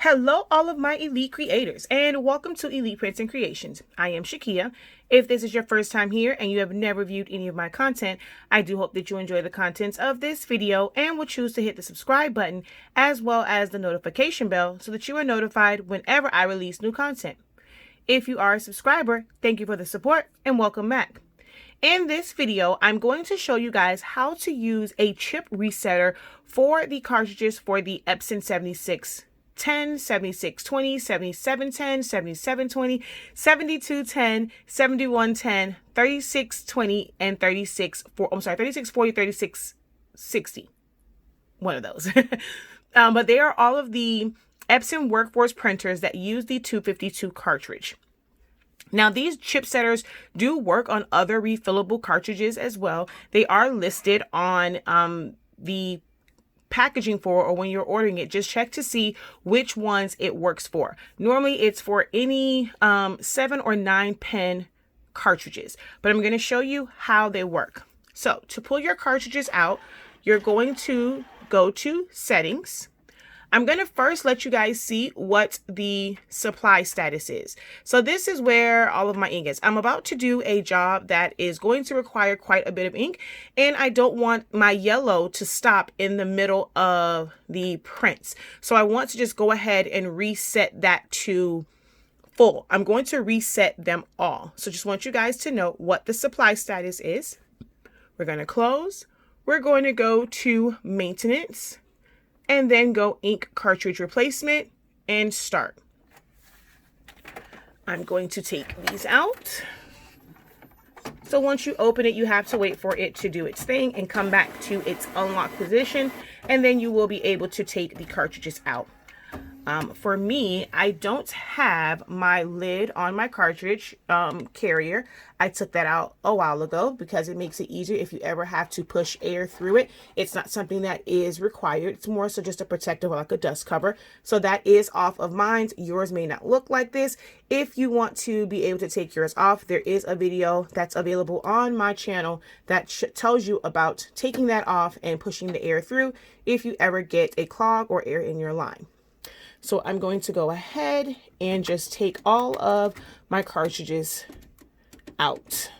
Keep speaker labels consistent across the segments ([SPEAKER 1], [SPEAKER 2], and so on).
[SPEAKER 1] Hello, all of my elite creators, and welcome to Elite Prints and Creations. I am Shakia. If this is your first time here and you have never viewed any of my content, I do hope that you enjoy the contents of this video and will choose to hit the subscribe button as well as the notification bell so that you are notified whenever I release new content. If you are a subscriber, thank you for the support and welcome back. In this video, I'm going to show you guys how to use a chip resetter for the cartridges for the Epson 7610, 7620, 7710, 7720, 7210, 7110, 3620, and 3640, 3660. One of those. But they are all of the Epson workforce printers that use the 252 cartridge. Now, these chip setters do work on other refillable cartridges as well. They are listed on the packaging for, or when you're ordering it, just check to see which ones it works for. Normally it's for any 7 or 9 pen cartridges, but I'm going to show you how they work. So to pull your cartridges out, you're going to go to settings. I'm going to first let you guys see what the supply status is. So this is where all of my ink is. I'm about to do a job that is going to require quite a bit of ink, and I don't want my yellow to stop in the middle of the prints. So I want to just go ahead and reset that to full. I'm going to reset them all. So just want you guys to know what the supply status is. We're going to close. We're going to go to maintenance, and then go ink cartridge replacement and start. I'm going to take these out. So once you open it, you have to wait for it to do its thing and come back to its unlock position, and then you will be able to take the cartridges out. For me, I don't have my lid on my cartridge carrier. I took that out a while ago because it makes it easier if you ever have to push air through it. It's not something that is required. It's more so just a protective, like a dust cover. So that is off of mine. Yours may not look like this. If you want to be able to take yours off, there is a video that's available on my channel that tells you about taking that off and pushing the air through if you ever get a clog or air in your line. So I'm going to go ahead and just take all of my cartridges out.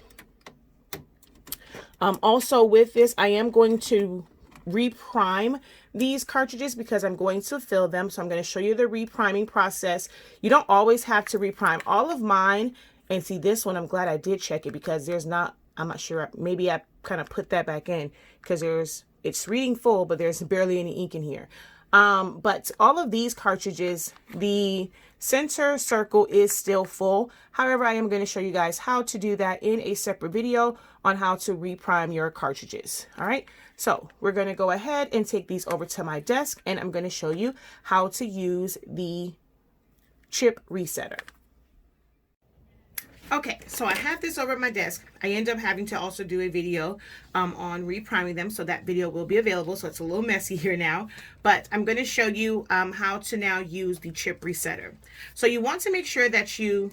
[SPEAKER 1] Also with this, I am going to reprime these cartridges because I'm going to fill them. So I'm going to show you the repriming process. You don't always have to reprime all of mine. And see, this one, I'm glad I did check it because there's not, I'm not sure, maybe I kind of put that back in because it's reading full, but there's barely any ink in here. But all of these cartridges, the center circle is still full. However, I am going to show you guys how to do that in a separate video on how to reprime your cartridges. All right. So we're going to go ahead and take these over to my desk, and I'm going to show you how to use the chip resetter. Okay, so I have this over at my desk. I end up having to also do a video on repriming them, so that video will be available. So it's a little messy here now, but I'm going to show you how to now use the chip resetter. So you want to make sure that you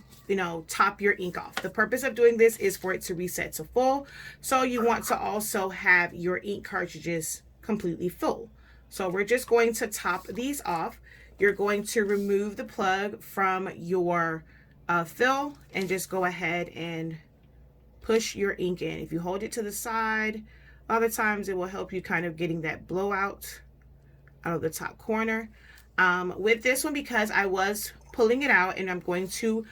[SPEAKER 1] top your ink off. The purpose of doing this is for it to reset to full. So you want to also have your ink cartridges completely full. So we're just going to top these off. You're going to remove the plug from your fill and just go ahead and push your ink in. If you hold it to the side, other times it will help you kind of getting that blowout out of the top corner. With this one, because I was pulling it out and I'm going to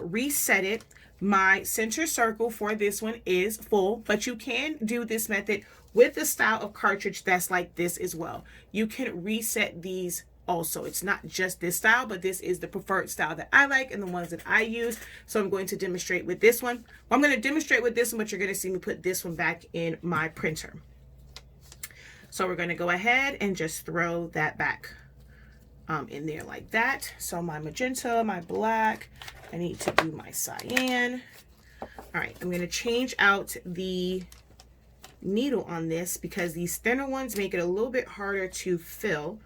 [SPEAKER 1] reset it, my center circle for this one is full, but you can do this method with the style of cartridge that's like this as well. You can reset these also. It's not just this style, but this is the preferred style that I like and the ones that I use. So I'm going to demonstrate with this one. Well, I'm going to demonstrate with this one, but you're going to see me put this one back in my printer. So we're going to go ahead and just throw that back in there like that. So my magenta, my black, I need to do my cyan. All right, I'm going to change out the needle on this because these thinner ones make it a little bit harder to fill.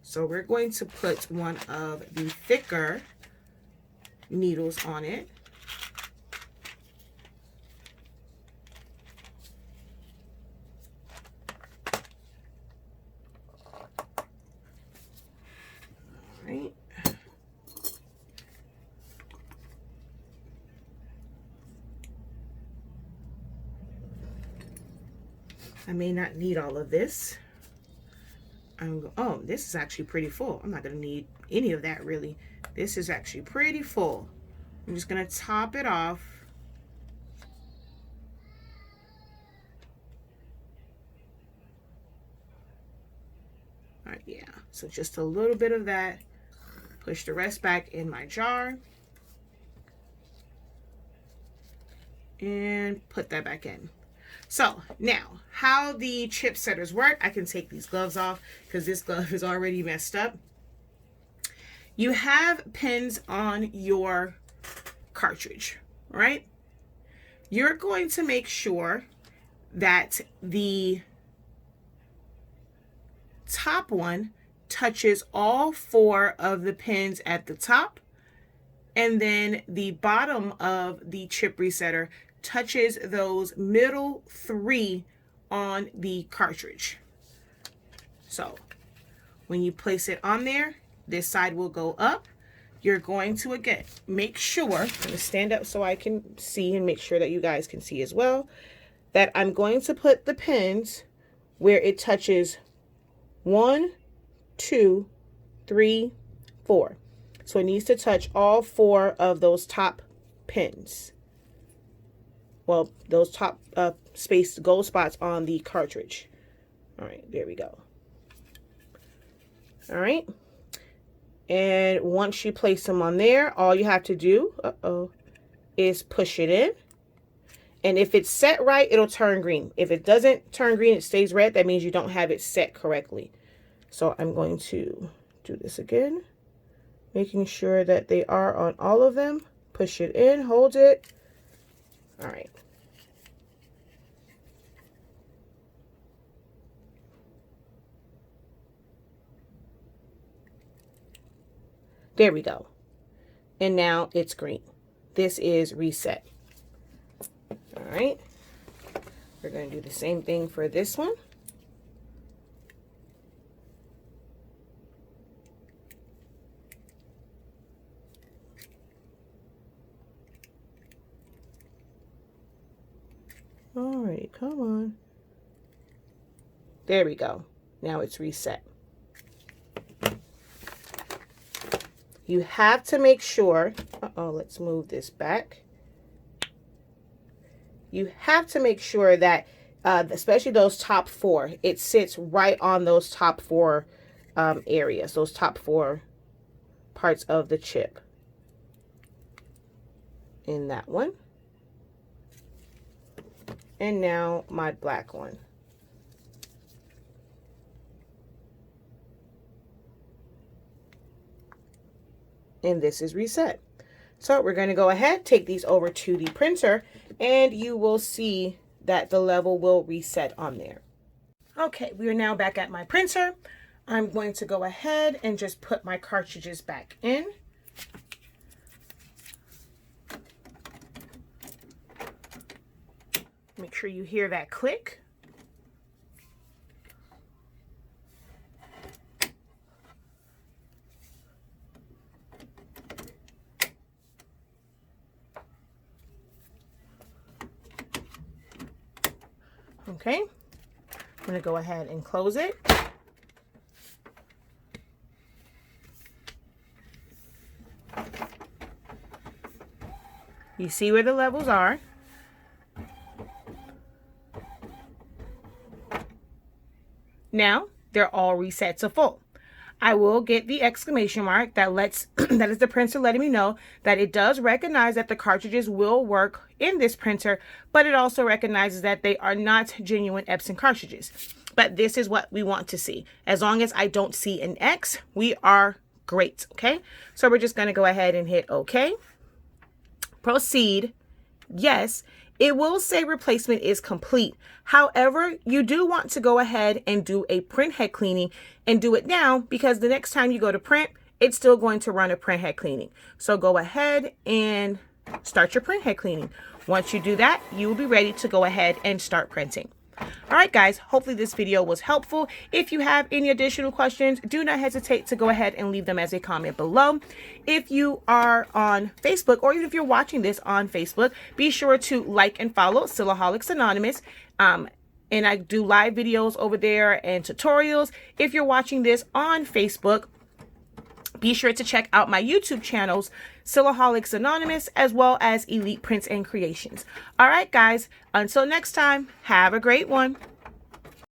[SPEAKER 1] So we're going to put one of the thicker needles on it. All right. I may not need all of this. Oh, this is actually pretty full. I'm not going to need any of that really. This is actually pretty full. I'm just going to top it off. All right, yeah. So just a little bit of that. Push the rest back in my jar. And put that back in. So now, how the chip setters work, I can take these gloves off because this glove is already messed up. You have pins on your cartridge, right? You're going to make sure that the top one touches all 4 of the pins at the top, and then the bottom of the chip resetter touches those middle 3 on the cartridge. So when you place it on there, this side will go up. You're going to, again, make sure, I'm going to stand up so I can see and make sure that you guys can see as well, that I'm going to put the pins where it touches 1, 2, 3, 4. So it needs to touch all 4 of those top pins. Well, those top space gold spots on the cartridge. All right, there we go. All right. And once you place them on there, all you have to do, is push it in. And if it's set right, it'll turn green. If it doesn't turn green, it stays red. That means you don't have it set correctly. So I'm going to do this again, making sure that they are on all of them. Push it in, hold it. All right. There we go. And now it's green. This is reset. All right. We're going to do the same thing for this one. All right, come on. There we go. Now it's reset. You have to make sure, let's move this back. You have to make sure that, especially those top 4, it sits right on those top 4 areas, those top 4 parts of the chip. In that one. And now my black one. And this is reset. So we're going to go ahead, take these over to the printer, and you will see that the level will reset on there. Okay, we are now back at my printer. I'm going to go ahead and just put my cartridges back in. Make sure you hear that click. Okay, I'm going to go ahead and close it. You see where the levels are. Now they're all reset to full. I will get the exclamation mark that that is the printer letting me know that it does recognize that the cartridges will work in this printer, but it also recognizes that they are not genuine Epson cartridges. But this is what we want to see. As long as I don't see an X, we are great, okay? So we're just gonna go ahead and hit okay. Proceed, yes. It will say replacement is complete. However, you do want to go ahead and do a print head cleaning and do it now, because the next time you go to print, it's still going to run a print head cleaning. So go ahead and start your print head cleaning. Once you do that, you will be ready to go ahead and start printing. All right, guys, hopefully this video was helpful. If you have any additional questions, do not hesitate to go ahead and leave them as a comment below. If you are on Facebook, or even if you're watching this on Facebook, be sure to like and follow Silaholics Anonymous. and I do live videos over there and tutorials. If you're watching this on Facebook, be sure to check out my YouTube channels, Silaholics Anonymous, as well as Elite Prints and Creations. All right, guys, until next time, have a great one.